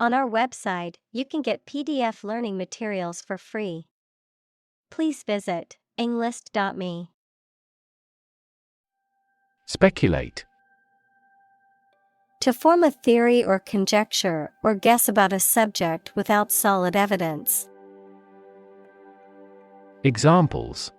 On our website, you can get PDF learning materials for free. Please visit englist.me. Speculate. To form a theory or conjecture or guess about a subject without solid evidence. Examples: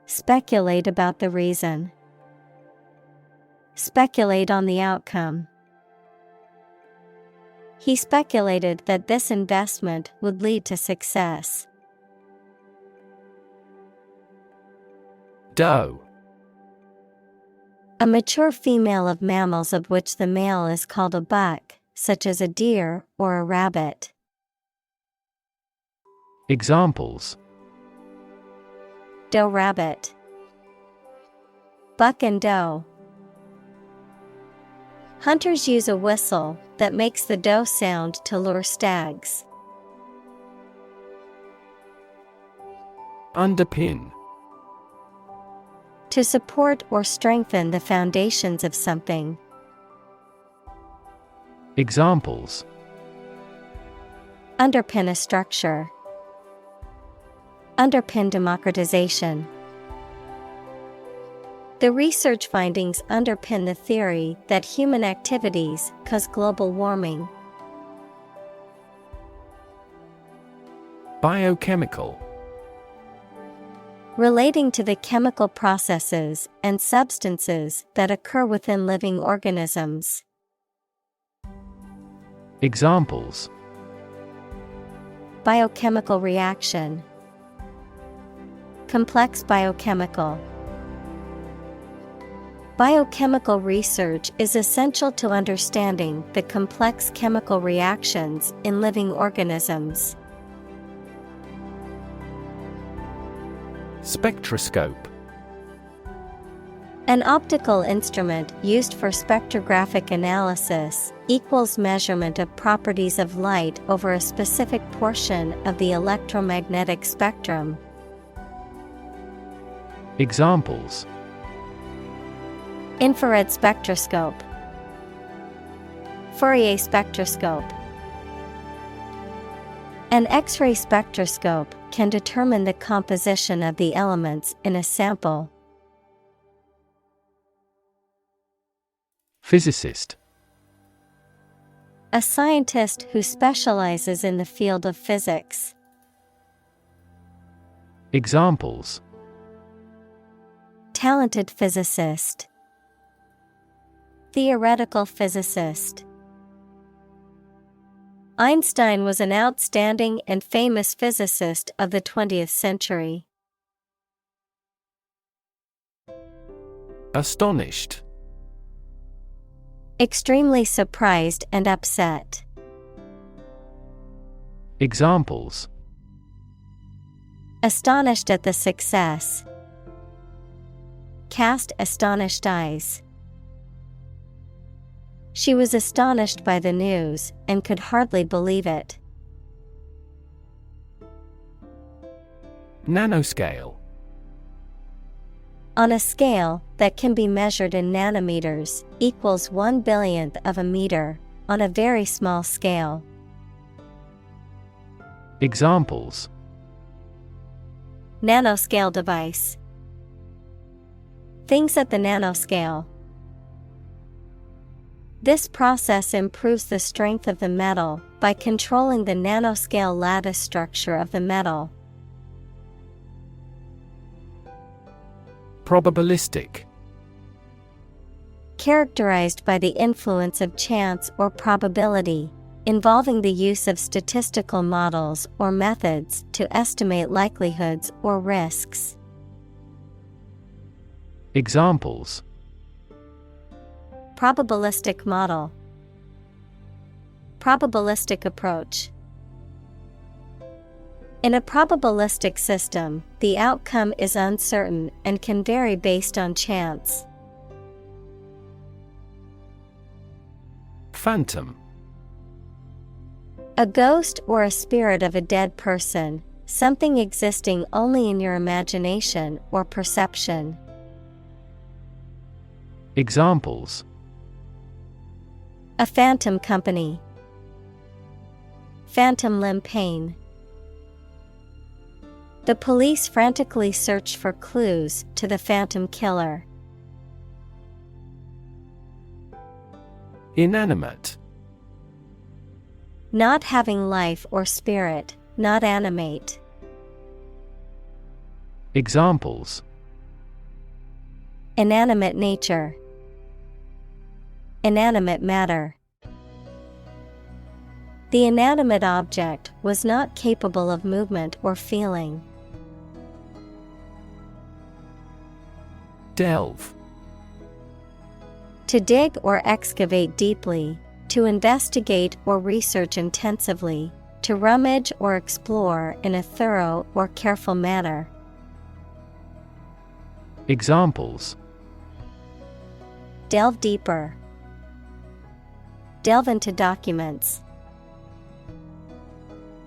Speculate about the reason. Speculate on the outcome. He speculated that this investment would lead to success. Doe. A mature female of mammals of which the male is called a buck, such as a deer or a rabbit. Examples: Doe rabbit. Buck and doe. Hunters use a whistle that makes the doe sound to lure stags. Underpin. To support or strengthen the foundations of something. Examples: Underpin a structure. Underpin democratization. The research findings underpin the theory that human activities cause global warming. Biochemical. Relating to the chemical processes and substances that occur within living organisms. Examples: Biochemical reaction. Complex biochemical. Biochemical research is essential to understanding the complex chemical reactions in living organisms. Spectroscope. An optical instrument used for spectrographic analysis, equals measurement of properties of light over a specific portion of the electromagnetic spectrum. Examples: Infrared spectroscope. Fourier spectroscope. An X-ray spectroscope can determine the composition of the elements in a sample. Physicist. A scientist who specializes in the field of physics. Examples: Talented physicist. Theoretical physicist. Einstein was an outstanding and famous physicist of the 20th century. Astonished. Extremely surprised and upset. Examples: Astonished at the success. Cast astonished eyes. She was astonished by the news and could hardly believe it. Nanoscale. On a scale that can be measured in nanometers, equals 1/1000th of a meter, on a very small scale. Examples: Nanoscale device. Things at the nanoscale. This process improves the strength of the metal by controlling the nanoscale lattice structure of the metal. Probabilistic. Characterized by the influence of chance or probability, involving the use of statistical models or methods to estimate likelihoods or risks. Examples: Probabilistic model. Probabilistic approach. In a probabilistic system, the outcome is uncertain and can vary based on chance. Phantom. A ghost or a spirit of a dead person, something existing only in your imagination or perception. Examples: A phantom company. Phantom limb pain. The police frantically searched for clues to the phantom killer. Inanimate. Not having life or spirit, not animate. Examples: Inanimate nature. Inanimate matter. The inanimate object was not capable of movement or feeling. Delve. To dig or excavate deeply, to investigate or research intensively, to rummage or explore in a thorough or careful manner. Examples: Delve deeper. Delve into documents.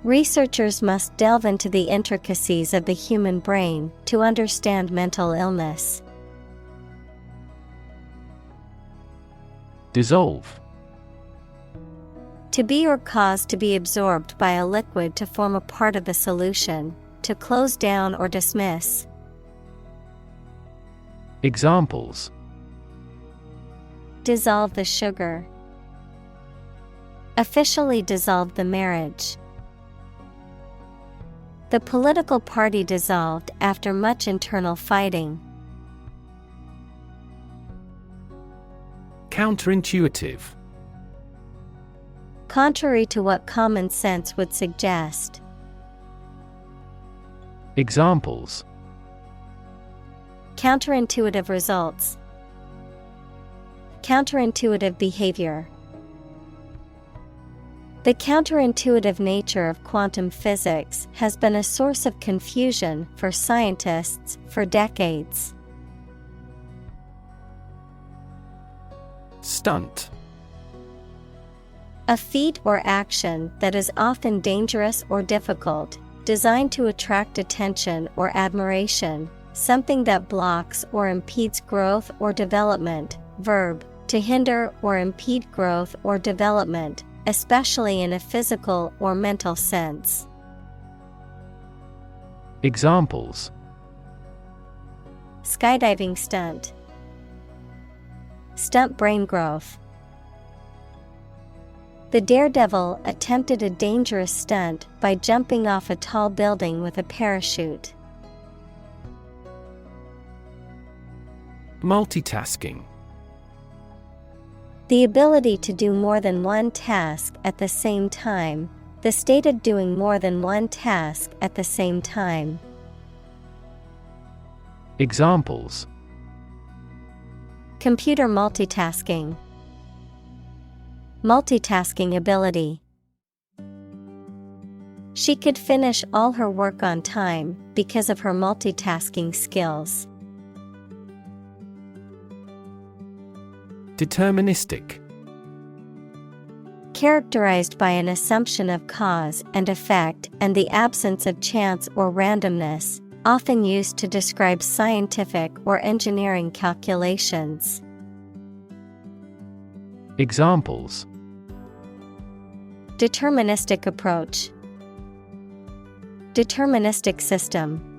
Researchers must delve into the intricacies of the human brain to understand mental illness. Dissolve. To be or cause to be absorbed by a liquid to form a part of the solution, to close down or dismiss. Examples: Dissolve the sugar. Officially dissolved the marriage. The political party dissolved after much internal fighting. Counterintuitive. Contrary to what common sense would suggest. Examples: Counterintuitive results. Counterintuitive behavior. The counterintuitive nature of quantum physics has been a source of confusion for scientists for decades. Stunt. A feat or action that is often dangerous or difficult, designed to attract attention or admiration, something that blocks or impedes growth or development. Verb, to hinder or impede growth or development, especially in a physical or mental sense. Examples: Skydiving stunt. Stunt brain growth. The daredevil attempted a dangerous stunt by jumping off a tall building with a parachute. Multitasking. The ability to do more than one task at the same time, the state of doing more than one task at the same time. Examples: Computer multitasking. Multitasking ability. She could finish all her work on time because of her multitasking skills. Deterministic. Characterized by an assumption of cause and effect and the absence of chance or randomness, often used to describe scientific or engineering calculations. Examples: Deterministic approach. Deterministic system.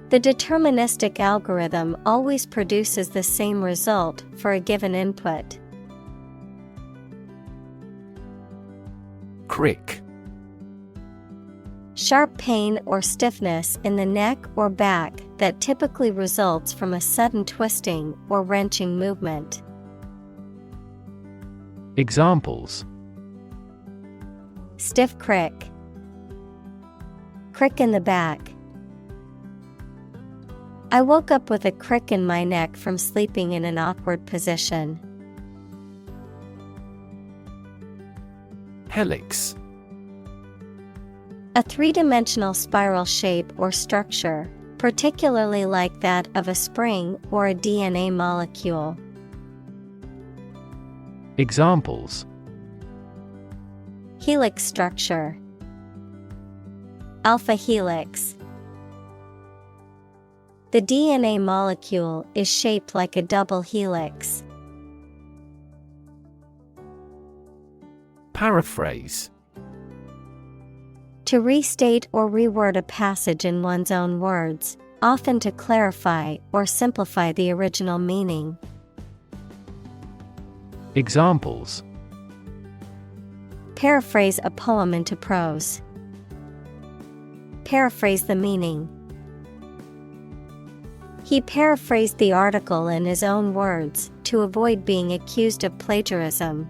The deterministic algorithm always produces the same result for a given input. Crick. Sharp pain or stiffness in the neck or back that typically results from a sudden twisting or wrenching movement. Examples: Stiff crick. Crick in the back. I woke up with a crick in my neck from sleeping in an awkward position. Helix. A three-dimensional spiral shape or structure, particularly like that of a spring or a DNA molecule. Examples: Helix structure. Alpha helix. The DNA molecule is shaped like a double helix. Paraphrase. To restate or reword a passage in one's own words, often to clarify or simplify the original meaning. Examples: Paraphrase a poem into prose. Paraphrase the meaning. He paraphrased the article in his own words to avoid being accused of plagiarism.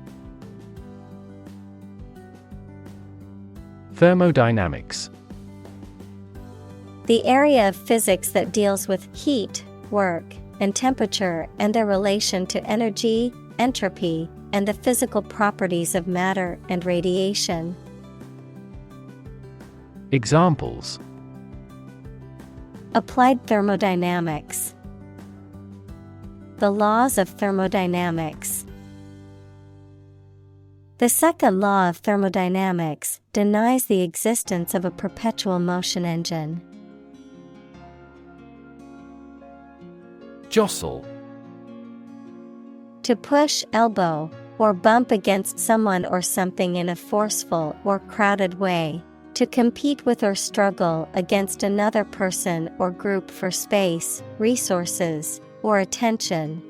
Thermodynamics. The area of physics that deals with heat, work, and temperature and their relation to energy, entropy, and the physical properties of matter and radiation. Examples: Applied thermodynamics. The laws of thermodynamics. The second law of thermodynamics denies the existence of a perpetual motion engine. Jostle. To push, elbow, or bump against someone or something in a forceful or crowded way. To compete with or struggle against another person or group for space, resources, or attention.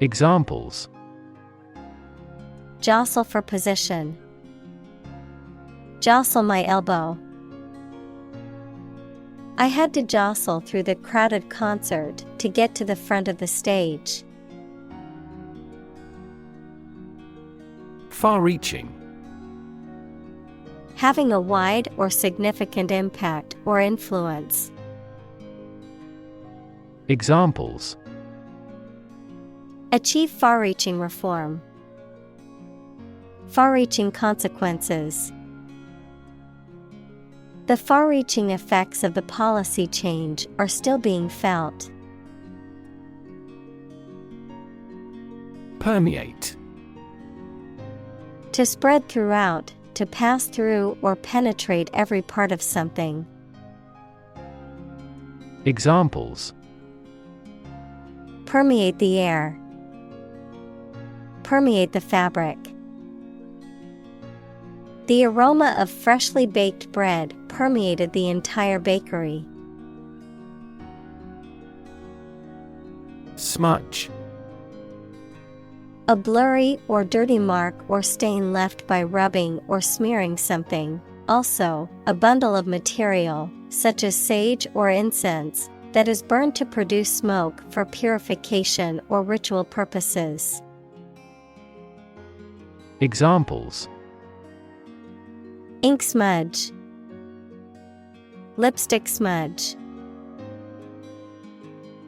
Examples: Jostle for position. Jostle my elbow. I had to jostle through the crowded concert to get to the front of the stage. Far-reaching. Having a wide or significant impact or influence. Examples: Achieve far-reaching reform. Far-reaching consequences. The far-reaching effects of the policy change are still being felt. Permeate. To spread throughout, to pass through or penetrate every part of something. Examples: Permeate the air. Permeate the fabric. The aroma of freshly baked bread permeated the entire bakery. Smudge. A blurry or dirty mark or stain left by rubbing or smearing something. Also, a bundle of material, such as sage or incense, that is burned to produce smoke for purification or ritual purposes. Examples: Ink smudge. Lipstick smudge.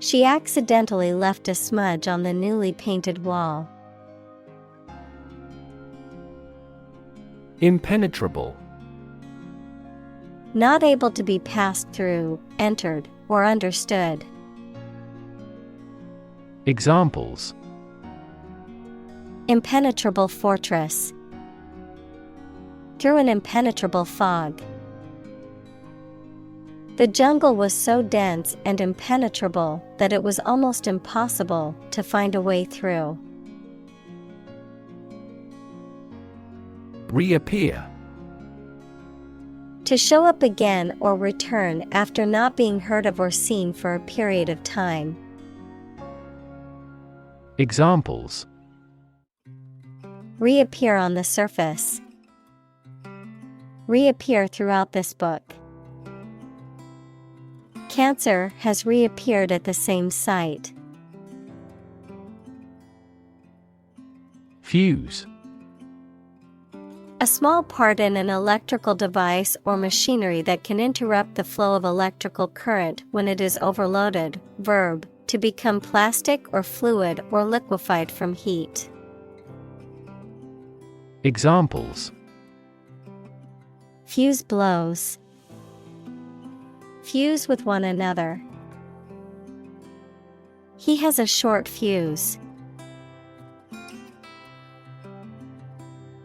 She accidentally left a smudge on the newly painted wall. Impenetrable. Not able to be passed through, entered, or understood. Examples: Impenetrable fortress. Through an impenetrable fog. The jungle was so dense and impenetrable that it was almost impossible to find a way through. Reappear. To show up again or return after not being heard of or seen for a period of time. Examples: Reappear on the surface. Reappear throughout this book. Cancer has reappeared at the same site. Fuse. A small part in an electrical device or machinery that can interrupt the flow of electrical current when it is overloaded. Verb, to become plastic or fluid or liquefied from heat. Examples: Fuse blows. Fuse with one another. He has a short fuse.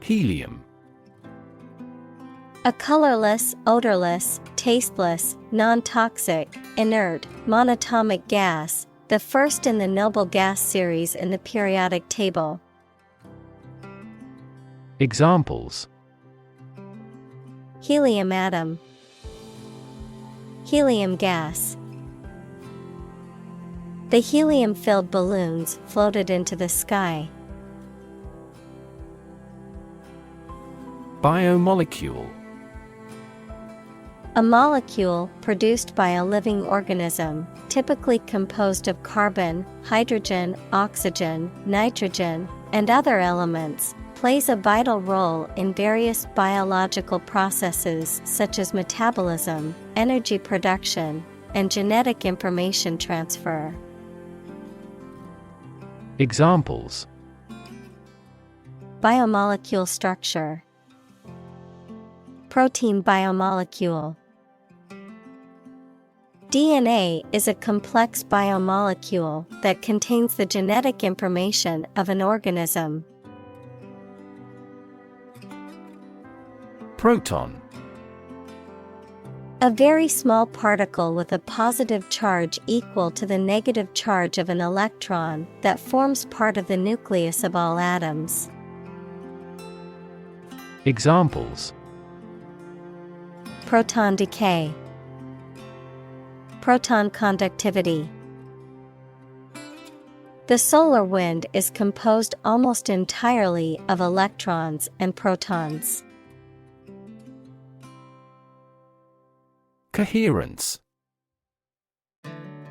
Helium. A colorless, odorless, tasteless, non-toxic, inert, monatomic gas, the first in the noble gas series in the periodic table. Examples: helium atom, helium gas. The helium-filled balloons floated into the sky. Biomolecule. A molecule produced by a living organism, typically composed of carbon, hydrogen, oxygen, nitrogen, and other elements, plays a vital role in various biological processes such as metabolism, energy production, and genetic information transfer. Examples: biomolecule structure, protein biomolecule. DNA is a complex biomolecule that contains the genetic information of an organism. Proton. A very small particle with a positive charge equal to the negative charge of an electron that forms part of the nucleus of all atoms. Examples: proton decay, proton conductivity. The solar wind is composed almost entirely of electrons and protons. Coherence.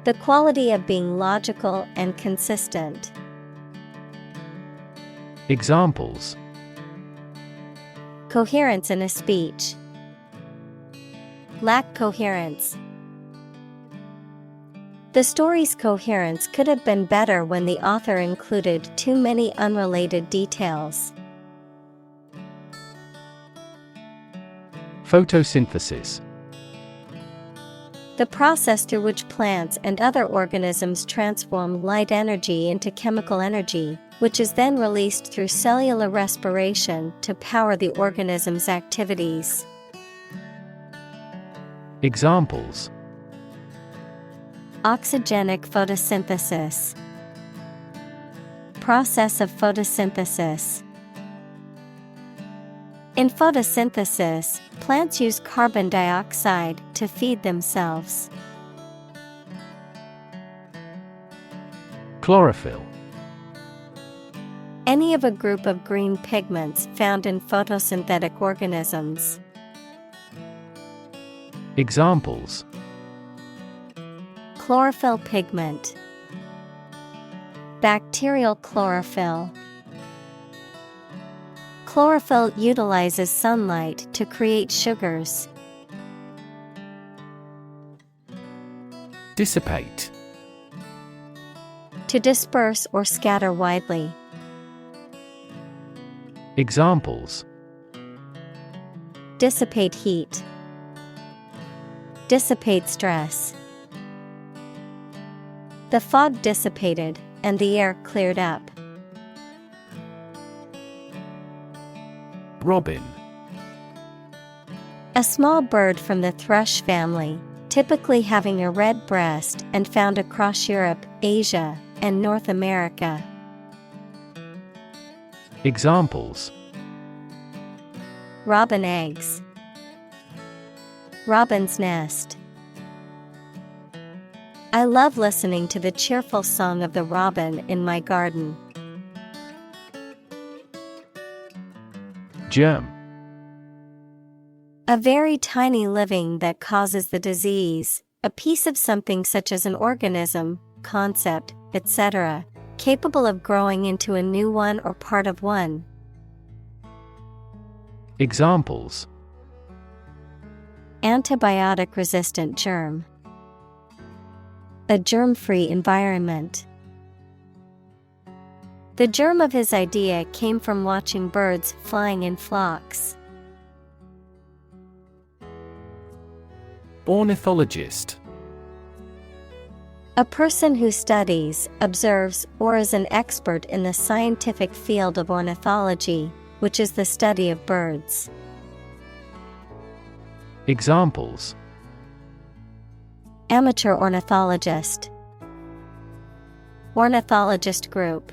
The quality of being logical and consistent. Examples: coherence in a speech, lack coherence. The story's coherence could have been better when the author included too many unrelated details. Photosynthesis. The process through which plants and other organisms transform light energy into chemical energy, which is then released through cellular respiration to power the organism's activities. Examples: oxygenic photosynthesis, process of photosynthesis. In photosynthesis, plants use carbon dioxide to feed themselves. Chlorophyll. Any of a group of green pigments found in photosynthetic organisms. Examples: chlorophyll pigment, bacterial chlorophyll. Chlorophyll utilizes sunlight to create sugars. Dissipate. To disperse or scatter widely. Examples: dissipate heat, dissipate stress. The fog dissipated and the air cleared up. Robin. A small bird from the thrush family, typically having a red breast and found across Europe, Asia, and North America. Examples: robin eggs, robin's nest. I love listening to the cheerful song of the robin in my garden. Germ. A very tiny living that causes the disease, a piece of something such as an organism, concept, etc., capable of growing into a new one or part of one. Examples: antibiotic-resistant germ, a germ-free environment. The germ of his idea came from watching birds flying in flocks. Ornithologist. A person who studies, observes, or is an expert in the scientific field of ornithology, which is the study of birds. Examples: amateur ornithologist, ornithologist group.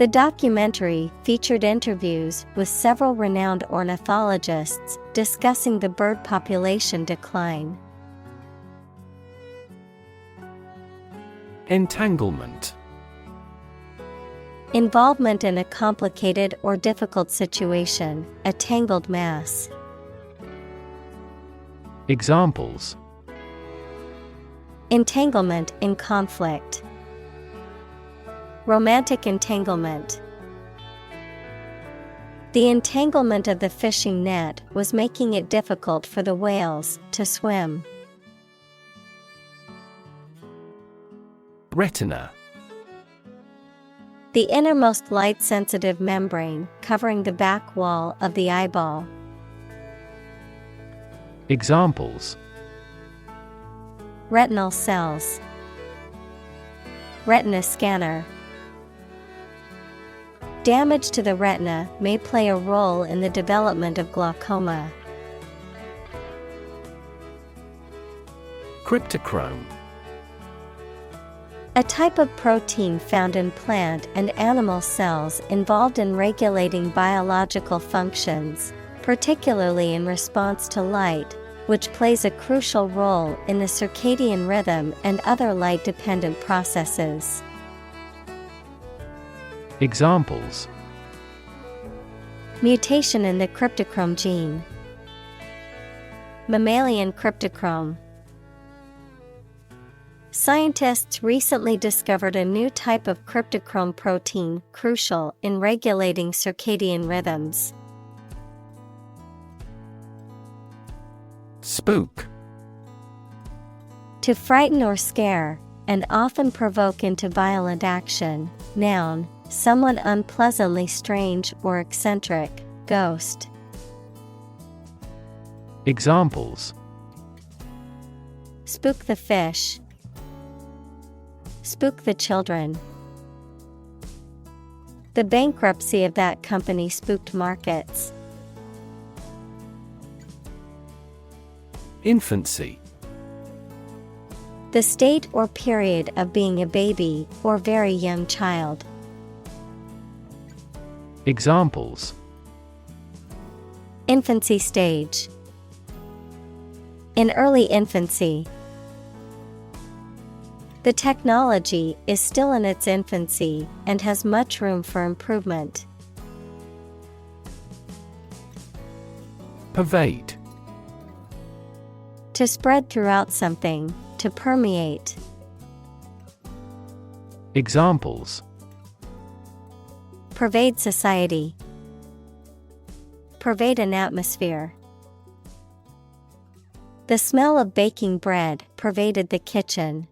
The documentary featured interviews with several renowned ornithologists discussing the bird population decline. Entanglement. Involvement in a complicated or difficult situation, a tangled mass. Examples: Entanglement in conflict. Romantic entanglement. The entanglement of the fishing net was making it difficult for the whales to swim. Retina. The innermost light-sensitive membrane covering the back wall of the eyeball. Examples: Retinal cells. Retina scanner. Damage to the retina may play a role in the development of glaucoma. Cryptochrome. A type of protein found in plant and animal cells involved in regulating biological functions, particularly in response to light, which plays a crucial role in the circadian rhythm and other light-dependent processes. Examples: Mutation in the cryptochrome gene. Mammalian cryptochrome. Scientists recently discovered a new type of cryptochrome protein crucial in regulating circadian rhythms. Spook. To frighten or scare, and often provoke into violent action. Noun, someone unpleasantly strange or eccentric. Ghost. Examples: Spook the fish. Spook the children. The bankruptcy of that company spooked markets. Infancy. The state or period of being a baby or very young child. Examples: Infancy stage. In early infancy. The technology is still in its infancy and has much room for improvement. Pervade. To spread throughout something, to permeate. Examples: Pervade society. Pervade an atmosphere. The smell of baking bread pervaded the kitchen.